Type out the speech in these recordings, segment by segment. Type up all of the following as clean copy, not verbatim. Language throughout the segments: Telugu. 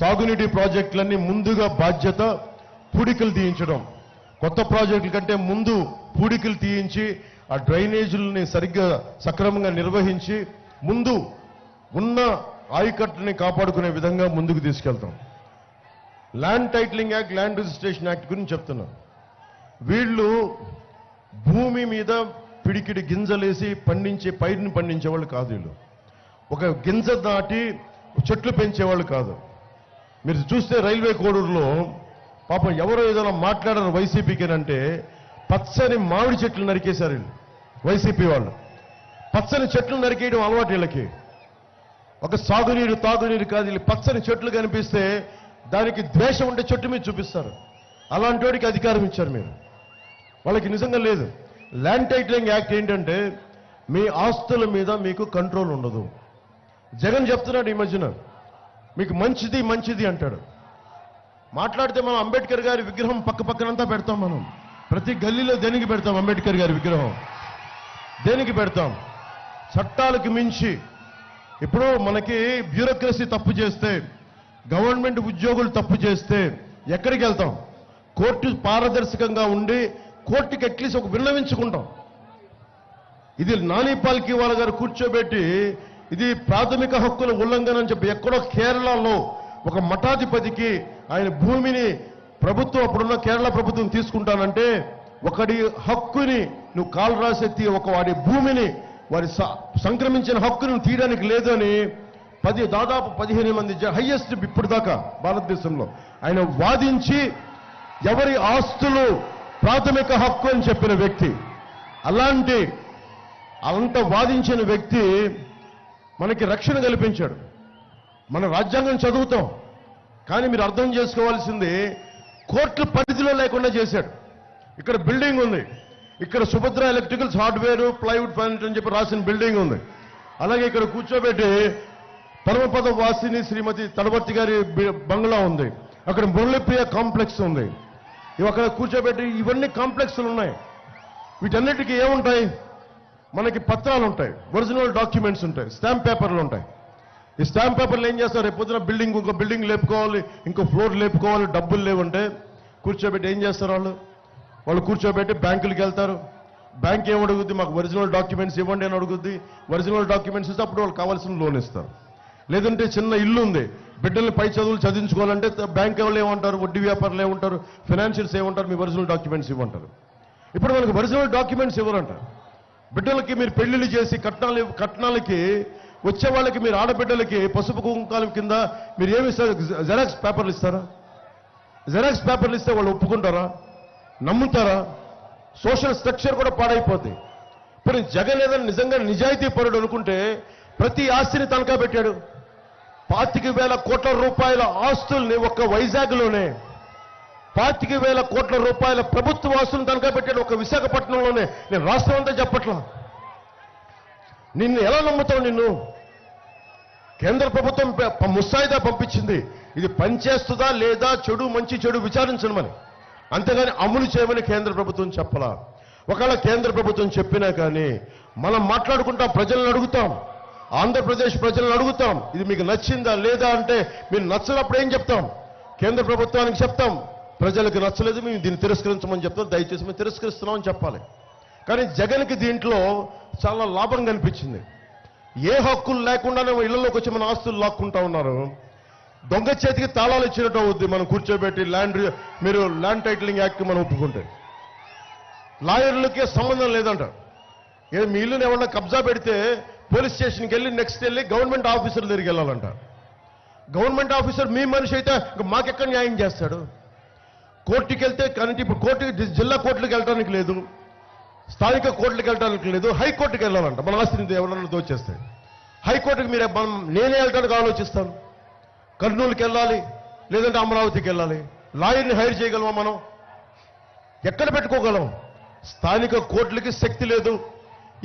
తాగునీటి ప్రాజెక్టులన్నీ ముందుగా బాధ్యత పూడికలు తీయించడం. కొత్త ప్రాజెక్టుల కంటే ముందు పూడికలు తీయించి ఆ డ్రైనేజీలని సరిగ్గా సక్రమంగా నిర్వహించి ముందు ఉన్న ఆయకట్టుని కాపాడుకునే విధంగా ముందుకు తీసుకెళ్తాం. Land titling act, land registration act గురించి చెప్తున్నాం. వీళ్ళు భూమి మీద పిడికిడి గింజలేసి పండించే పైరుని పండించేవాళ్ళు కాదు. వీళ్ళు ఒక గింజ దాటి చెట్లు పెంచేవాళ్ళు కాదు. మీరు చూస్తే రైల్వే కోడూరులో పాపం ఎవరో ఏదైనా మాట్లాడారు వైసీపీకేనంటే పచ్చని మామిడి చెట్లు నరికేశారు వీళ్ళు. వైసీపీ వాళ్ళు పచ్చని చెట్లు నరికేయడం అలవాటు వీళ్ళకి. ఒక సాగునీరు తాగునీరు కాదు, వీళ్ళు పచ్చని చెట్లు కనిపిస్తే దానికి ద్వేషం ఉంటే చెట్టు మీద చూపిస్తారు. అలాంటి వాడికి అధికారం ఇచ్చారు మీరు. వాళ్ళకి నిజంగా లేదు. ల్యాండ్ టైటిలింగ్ యాక్ట్ ఏంటంటే మీ ఆస్తుల మీద మీకు కంట్రోల్ ఉండదు. జగన్ చెప్తున్నాడు ఈ మధ్యన మీకు మంచిది మంచిది అంటాడు. మాట్లాడితే మనం అంబేద్కర్ గారి విగ్రహం పక్కనంతా పెడతాం. మనం ప్రతి గల్లీలో దేనికి పెడతాం? అంబేద్కర్ గారి విగ్రహం దేనికి పెడతాం? చట్టాలకు మించి ఇప్పుడు మనకి బ్యూరోక్రసీ తప్పు చేస్తే, గవర్నమెంట్ ఉద్యోగులు తప్పు చేస్తే ఎక్కడికి వెళ్తాం? కోర్టు పారదర్శకంగా ఉండి కోర్టుకి అట్లీస్ట్ ఒక విన్నవించుకుంటాం. ఇది నాని పాల్కీవాలా గారు కూర్చోబెట్టి ఇది ప్రాథమిక హక్కుల ఉల్లంఘన అని చెప్పి ఎక్కడో కేరళలో ఒక మఠాధిపతికి ఆయన భూమిని ప్రభుత్వం, అప్పుడున్న కేరళ ప్రభుత్వం తీసుకుంటానంటే ఒకడి హక్కుని నువ్వు కాలు రాసెత్తి ఒక వాడి భూమిని వారి సంక్రమించిన హక్కును తీయడానికి లేదని దాదాపు 15 మంది హైయెస్ట్ ఇప్పటిదాకా భారతదేశంలో ఆయన వాదించి ఎవరి ఆస్తులు ప్రాథమిక హక్కు అని చెప్పిన వ్యక్తి. అలాంటి అంత వాదించిన వ్యక్తి మనకి రక్షణ కల్పించాడు. మన రాజ్యాంగం చదువుతాం, కానీ మీరు అర్థం చేసుకోవాల్సింది కోర్టు పరిధిలో లేకుండా చేశాడు. ఇక్కడ బిల్డింగ్ ఉంది, ఇక్కడ Subhadra electricals hardware plywood furniture అని చెప్పి రాసిన బిల్డింగ్ ఉంది. అలాగే ఇక్కడ కూర్చోబెట్టి పరమపద వాసిని శ్రీమతి తడవర్తి గారి బంగ్లా ఉంది, అక్కడ మురళీప్రియ కాంప్లెక్స్ ఉంది. అక్కడ కూర్చోబెట్టి ఇవన్నీ కాంప్లెక్స్లు ఉన్నాయి. వీటన్నిటికీ ఏముంటాయి? మనకి పత్రాలు ఉంటాయి, ఒరిజినల్ డాక్యుమెంట్స్ ఉంటాయి, స్టాంప్ పేపర్లు ఉంటాయి. ఈ స్టాంప్ పేపర్లు ఏం చేస్తారు? రేపు పొద్దున బిల్డింగ్ ఇంకో బిల్డింగ్ లేపుకోవాలి, ఇంకో ఫ్లోర్ లేపుకోవాలి, డబ్బులు లేవంటే కూర్చోబెట్టి ఏం చేస్తారు? వాళ్ళు కూర్చోబెట్టి బ్యాంకులకు వెళ్తారు. బ్యాంక్ ఏం అడుగుద్ది? మాకు ఒరిజినల్ డాక్యుమెంట్స్ ఇవ్వండి అని అడుగుద్ది. ఒరిజినల్ డాక్యుమెంట్స్ ఇస్తే అప్పుడు వాళ్ళు కావాల్సిన లోన్ ఇస్తారు. లేదంటే చిన్న ఇల్లు ఉంది, బిడ్డల్ని పై చదువులు చదివించుకోవాలంటే బ్యాంక్ వాళ్ళు ఏమంటారు? వడ్డీ వ్యాపారులు ఏమంటారు? ఫైనాన్షియల్స్ ఏమంటారు? మీ ఒరిజినల్ డాక్యుమెంట్స్ ఇవ్వంటారు. ఇప్పుడు మనకు ఒరిజినల్ డాక్యుమెంట్స్ ఇవ్వరంటారు. బిడ్డలకి మీరు పెళ్లిళ్ళు చేసి కట్నాలకి వచ్చే వాళ్ళకి మీరు ఆడబిడ్డలకి పసుపు కుంకాల కింద మీరు ఏమి ఇస్తారు? జెరాక్స్ పేపర్లు ఇస్తారా? జెరాక్స్ పేపర్లు ఇస్తే వాళ్ళు ఒప్పుకుంటారా? నమ్ముతారా? సోషల్ స్ట్రక్చర్ కూడా పాడైపోతుంది. ఇప్పుడు జగన్ ఏదైనా నిజంగా నిజాయితీ పరుడు అనుకుంటే ప్రతి ఆస్తిని తనఖా పెట్టాడు. 25,000 కోట్ల రూపాయల ఆస్తుల్ని ఒక్క వైజాగ్లోనే 25,000 కోట్ల రూపాయల ప్రభుత్వ ఆస్తులను తనఖా పెట్టాడు. ఒక విశాఖపట్నంలోనే. నేను రాష్ట్రం అంతా చెప్పట్లా. నిన్ను ఎలా నమ్ముతావు? నిన్ను కేంద్ర ప్రభుత్వం ముసాయిదా పంపించింది, ఇది పనిచేస్తుందా లేదా, చెడు మంచి చెడు విచారించమని, అంతేగాని అమలు చేయమని కేంద్ర ప్రభుత్వం చెప్పలా. ఒకవేళ కేంద్ర ప్రభుత్వం చెప్పినా కానీ మనం మాట్లాడుకుంటాం, ప్రజలను అడుగుతాం, ఆంధ్రప్రదేశ్ ప్రజలను అడుగుతాం, ఇది మీకు నచ్చిందా లేదా అంటే మీరు నచ్చనప్పుడు ఏం చెప్తాం? కేంద్ర ప్రభుత్వానికి చెప్తాం, ప్రజలకు నచ్చలేదు, మేము దీన్ని తిరస్కరించమని చెప్తాం, దయచేసి మేము తిరస్కరిస్తున్నామని చెప్పాలి. కానీ జగన్కి దీంట్లో చాలా లాభం కనిపించింది. ఏ హక్కులు లేకుండానే ఇళ్లలోకి వచ్చి మన ఆస్తులు లాక్కుంటా ఉన్నారు. దొంగ చేతికి తాళాలు ఇచ్చినట్టు అవుద్ది. మనం కూర్చోబెట్టి మీరు ల్యాండ్ టైటిలింగ్ యాక్ట్ మనం ఒప్పుకుంటే లాయర్లకే సంబంధం లేదంట. ఏదో మీ ఇల్లుని ఏమన్నా కబ్జా పెడితే పోలీస్ స్టేషన్కి వెళ్ళి నెక్స్ట్ వెళ్ళి గవర్నమెంట్ ఆఫీసర్ దగ్గరికి వెళ్ళాలంట. గవర్నమెంట్ ఆఫీసర్ మీ మనిషి అయితే మాకెక్కడ న్యాయం చేస్తాడు? కోర్టుకి వెళ్తే కానీ ఇప్పుడు కోర్టుకి జిల్లా కోర్టులకు వెళ్ళడానికి లేదు, స్థానిక కోర్టులకు వెళ్ళడానికి లేదు, హైకోర్టుకి వెళ్ళాలంట. మన ఆస్తిని ఎవరన్నా దోచేస్తే హైకోర్టుకి నేనే వెళ్ళడానికి ఆలోచిస్తాను. కర్నూలుకి వెళ్ళాలి, లేదంటే అమరావతికి వెళ్ళాలి. లాయర్ని హైర్ చేయగలమా? మనం ఎక్కడ పెట్టుకోగలం? స్థానిక కోర్టులకి శక్తి లేదు.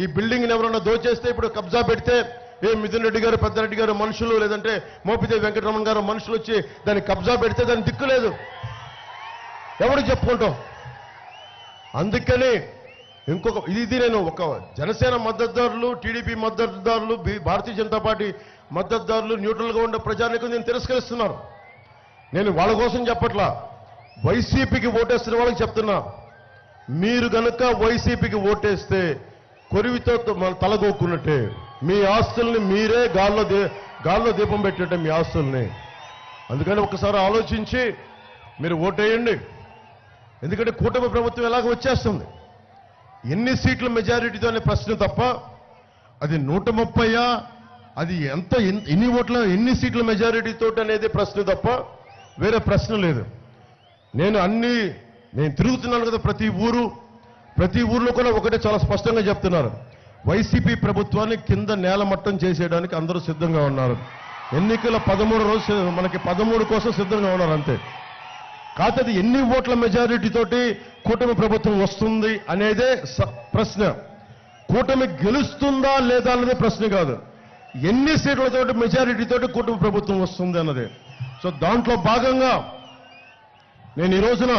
ఈ బిల్డింగ్ని ఎవరన్నా దోచేస్తే ఇప్పుడు కబ్జా పెడితే మిథున్ రెడ్డి గారు, పెద్దారెడ్డి గారు మనుషులు, లేదంటే మోపిదేవి వెంకటరమణ గారు మనుషులు వచ్చి దాన్ని కబ్జా పెడితే దాని దిక్కు లేదు, ఎవరికి చెప్పుకుంటాం? అందుకని ఇది నేను ఒక జనసేన మద్దతుదారులు, టీడీపీ మద్దతుదారులు, భారతీయ జనతా పార్టీ మద్దతుదారులు, న్యూట్రల్గా ఉండే ప్రజానికం నేను తిరస్కరిస్తున్నారు. నేను వాళ్ళ కోసం చెప్పట్లా, వైసీపీకి ఓటేస్తున్న వాళ్ళకి చెప్తున్నా. మీరు గనుక వైసీపీకి ఓటేస్తే కొరివితో తలగొక్కున్నట్టే. మీ ఆస్తుల్ని మీరే గాల్లో దీపం పెట్టేట మీ ఆస్తుల్ని. అందుకని ఒకసారి ఆలోచించి మీరు ఓటేయండి. ఎందుకంటే కూటమి ప్రభుత్వం ఎలాగ వచ్చేస్తుంది. ఎన్ని సీట్ల మెజారిటీతో అనే ప్రశ్న తప్ప, అది 130 అది ఎన్ని ఓట్ల ఎన్ని సీట్ల మెజారిటీతో అనేది ప్రశ్న తప్ప వేరే ప్రశ్న లేదు. నేను తిరుగుతున్నాను కదా ప్రతి ఊర్లో కూడా ఒకటే చాలా స్పష్టంగా చెప్తున్నారు. వైసీపీ ప్రభుత్వాన్ని కింద నేలమట్టం చేసేయడానికి అందరూ సిద్ధంగా ఉన్నారు. ఎన్నికల 13 రోజు మనకి 13 కోసం సిద్ధంగా ఉన్నారు అంతే. కాకపోతే అది ఎన్ని ఓట్ల మెజారిటీ తోటి కూటమి ప్రభుత్వం వస్తుంది అనేదే ప్రశ్న. కూటమి గెలుస్తుందా లేదా అన్నదే ప్రశ్న కాదు. ఎన్ని సీట్లతోటి మెజారిటీ తోటి కూటమి ప్రభుత్వం వస్తుంది అన్నదే. సో దాంట్లో భాగంగా నేను ఈ రోజున